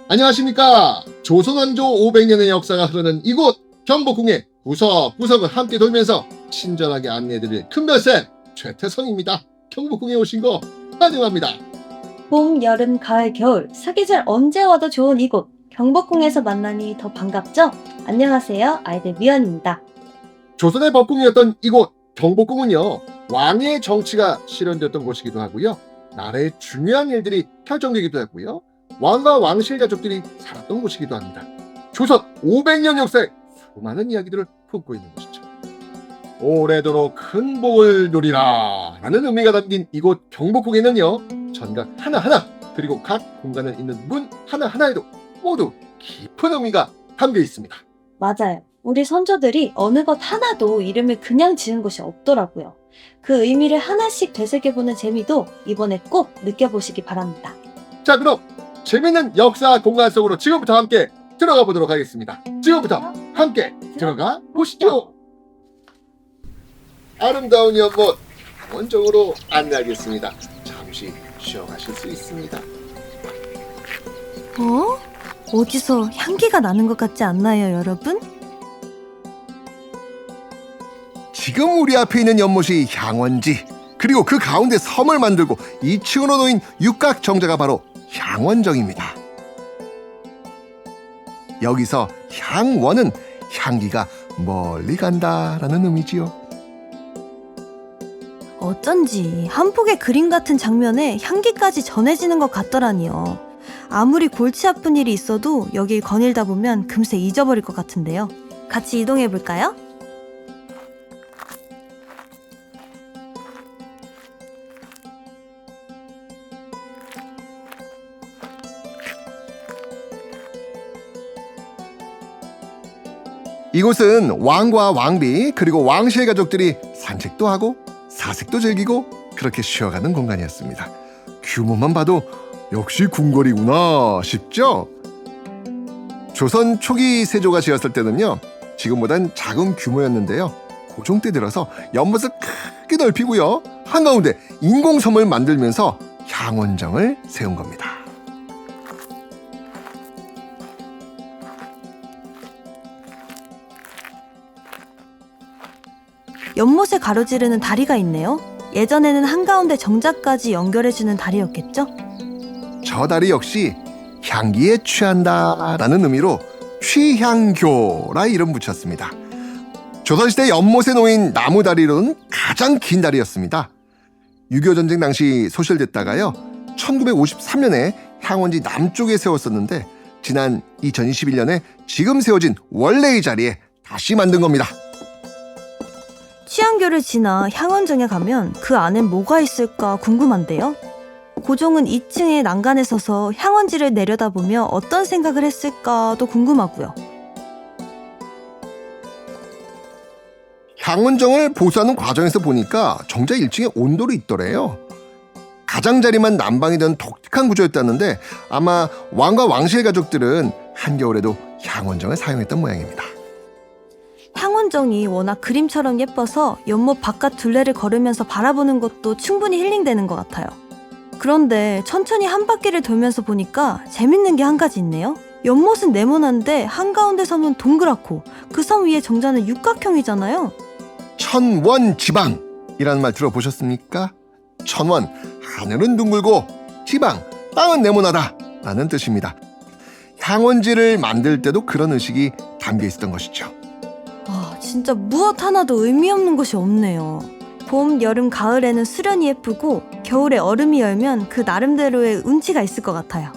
안녕하십니까. 조선왕조 500년의 역사가 흐르는 이곳 경복궁의 구석구석을 함께 돌면서 친절하게 안내해드릴 큰별쌤 최태성입니다. 경복궁에 오신 거 환영합니다. 봄, 여름, 가을, 겨울 사계절 언제 와도 좋은 이곳 경복궁에서 만나니 더 반갑죠? 안녕하세요. 아이들 미연입니다. 조선의 법궁이었던 이곳 경복궁은요, 왕의 정치가 실현되었던 곳이기도 하고요, 나라의 중요한 일들이 결정되기도 했고요, 왕과 왕실 가족들이 살았던 곳이기도 합니다. 조선 500년 역사에 수많은 이야기들을 품고 있는 곳이죠. 오래도록 큰 복을 누리라 라는 의미가 담긴 이곳 경복궁에는요, 전각 하나하나 그리고 각 공간에 있는 문 하나하나에도 모두 깊은 의미가 담겨 있습니다. 맞아요. 우리 선조들이 어느 것 하나도 이름을 그냥 지은 곳이 없더라고요. 그 의미를 하나씩 되새겨보는 재미도 이번에 꼭 느껴보시기 바랍니다. 자, 그럼 재밌는 역사 공간 속으로 지금부터 함께 들어가 보도록 하겠습니다. 지금부터 함께 들어가 보시죠. 아름다운 연못 원정으로 안내하겠습니다. 잠시 쉬어가실 수 있습니다. 어디서 향기가 나는 것 같지 않나요, 여러분? 지금 우리 앞에 있는 연못이 향원지, 그리고 그 가운데 섬을 만들고 2층으로 놓인 육각 정자가 바로 향원정입니다. 여기서 향원은 향기가 멀리 간다라는 의미지요. 어쩐지 한 폭의 그림 같은 장면에 향기까지 전해지는 것 같더라니요. 아무리 골치 아픈 일이 있어도 여길 거닐다 보면 금세 잊어버릴 것 같은데요. 같이 이동해 볼까요? 이곳은 왕과 왕비 그리고 왕실 가족들이 산책도 하고 사색도 즐기고 그렇게 쉬어가는 공간이었습니다. 규모만 봐도 역시 궁궐이구나 싶죠? 조선 초기 세조가 지었을 때는요, 지금보단 작은 규모였는데요, 고종 때 들어서 연못을 크게 넓히고요, 한가운데 인공섬을 만들면서 향원정을 세운 겁니다. 연못을 가로지르는 다리가 있네요. 예전에는 한가운데 정자까지 연결해주는 다리였겠죠? 저 다리 역시 향기에 취한다라는 의미로 취향교라 이름 붙였습니다. 조선시대 연못에 놓인 나무 다리로는 가장 긴 다리였습니다. 6.25 전쟁 당시 소실됐다가요, 1953년에 향원지 남쪽에 세웠었는데 지난 2021년에 지금 세워진 원래의 자리에 다시 만든 겁니다. 취향교를 지나 향원정에 가면 그 안엔 뭐가 있을까 궁금한데요. 고종은 2층의 난간에 서서 향원지를 내려다보며 어떤 생각을 했을까도 궁금하고요. 향원정을 보수하는 과정에서 보니까 정자 1층에 온돌이 있더래요. 가장자리만 난방이 된 독특한 구조였다는데 아마 왕과 왕실 가족들은 한겨울에도 향원정을 사용했던 모양입니다. 향원정이 워낙 그림처럼 예뻐서 연못 바깥 둘레를 걸으면서 바라보는 것도 충분히 힐링되는 것 같아요. 그런데 천천히 한 바퀴를 돌면서 보니까 재밌는 게 한 가지 있네요. 연못은 네모난데 한가운데 섬은 동그랗고 그 섬 위에 정자는 육각형이잖아요. 천원지방이라는 말 들어보셨습니까? 천원, 하늘은 둥글고 지방, 땅은 네모나다 라는 뜻입니다. 향원지를 만들 때도 그런 의식이 담겨 있었던 것이죠. 진짜 무엇 하나도 의미 없는 것이 없네요. 봄, 여름, 가을에는 수련이 예쁘고 겨울에 얼음이 열면 그 나름대로의 운치가 있을 것 같아요.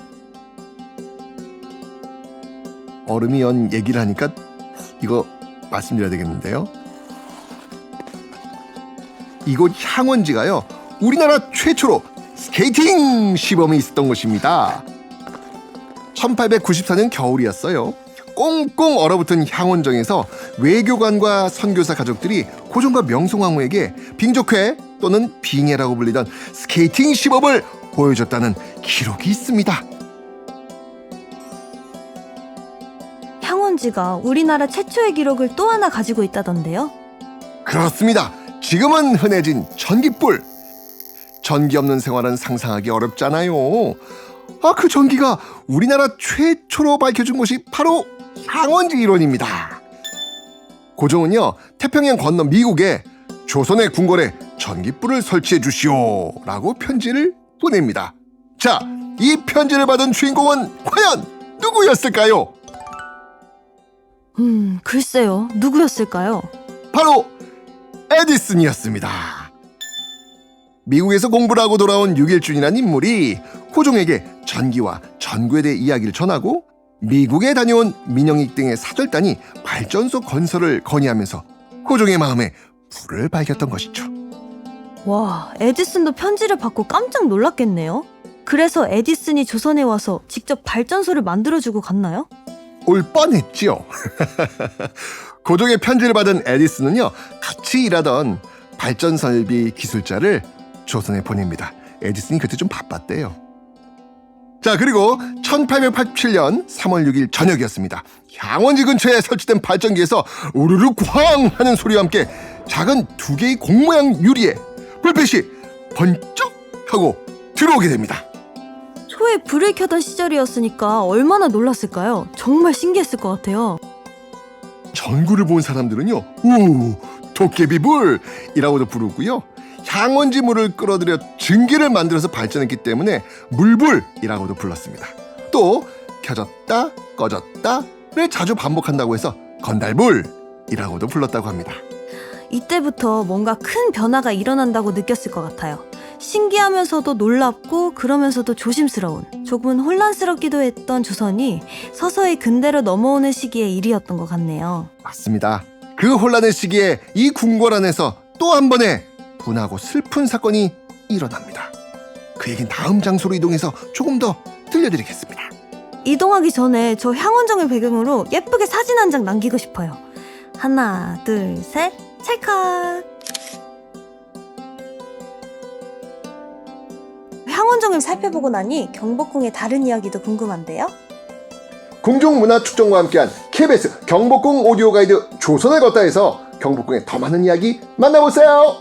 얼음이 연 얘기를 하니까 이거 말씀드려야 되겠는데요. 이곳 향원지가요, 우리나라 최초로 스케이팅 시범이 있었던 곳입니다. 1894년 겨울이었어요. 꽁꽁 얼어붙은 향원정에서 외교관과 선교사 가족들이 고종과 명성황후에게 빙족회 또는 빙해라고 불리던 스케이팅 시범을 보여줬다는 기록이 있습니다. 향원지가 우리나라 최초의 기록을 또 하나 가지고 있다던데요. 그렇습니다. 지금은 흔해진 전기불. 전기 없는 생활은 상상하기 어렵잖아요. 그 전기가 우리나라 최초로 밝혀진 곳이 바로 향원지 일원입니다. 고종은요, 태평양 건너 미국에 조선의 궁궐에 전기불을 설치해 주시오 라고 편지를 보냅니다. 자, 이 편지를 받은 주인공은 과연 누구였을까요? 글쎄요. 누구였을까요? 바로 에디슨이었습니다. 미국에서 공부를 하고 돌아온 6일준이라는 인물이 고종에게 전기와 전구에 대해 이야기를 전하고 미국에 다녀온 민영익 등의 사절단이 발전소 건설을 건의하면서 고종의 마음에 불을 밝혔던 것이죠. 와, 에디슨도 편지를 받고 깜짝 놀랐겠네요. 그래서 에디슨이 조선에 와서 직접 발전소를 만들어주고 갔나요? 올 뻔했지요. 고종의 편지를 받은 에디슨은요, 같이 일하던 발전설비 기술자를 조선에 보냅니다. 에디슨이 그때 좀 바빴대요. 자, 그리고 1887년 3월 6일 저녁이었습니다. 향원지 근처에 설치된 발전기에서 우르르 쾅 하는 소리와 함께 작은 2개의 공 모양 유리에 불빛이 번쩍 하고 들어오게 됩니다. 초에 불을 켜던 시절이었으니까 얼마나 놀랐을까요? 정말 신기했을 것 같아요. 전구를 본 사람들은요, 우, 도깨비불이라고도 부르고요, 향원지 물을 끌어들여 증기를 만들어서 발전했기 때문에 물불이라고도 불렀습니다. 또 켜졌다 꺼졌다를 자주 반복한다고 해서 건달불이라고도 불렀다고 합니다. 이때부터 뭔가 큰 변화가 일어난다고 느꼈을 것 같아요. 신기하면서도 놀랍고 그러면서도 조심스러운, 조금은 혼란스럽기도 했던 조선이 서서히 근대로 넘어오는 시기의 일이었던 것 같네요. 맞습니다. 그 혼란의 시기에 이 궁궐 안에서 또 한 번의 분하고 슬픈 사건이 일어납니다. 그 얘기는 다음 장소로 이동해서 조금 더 들려드리겠습니다. 이동하기 전에 저 향원정을 배경으로 예쁘게 사진 한 장 남기고 싶어요. 하나, 둘, 셋, 찰칵! 향원정을 살펴보고 나니 경복궁의 다른 이야기도 궁금한데요? 궁중문화축전과 함께한 KBS 경복궁 오디오 가이드 조선을 걷다에서 경복궁의 더 많은 이야기 만나보세요.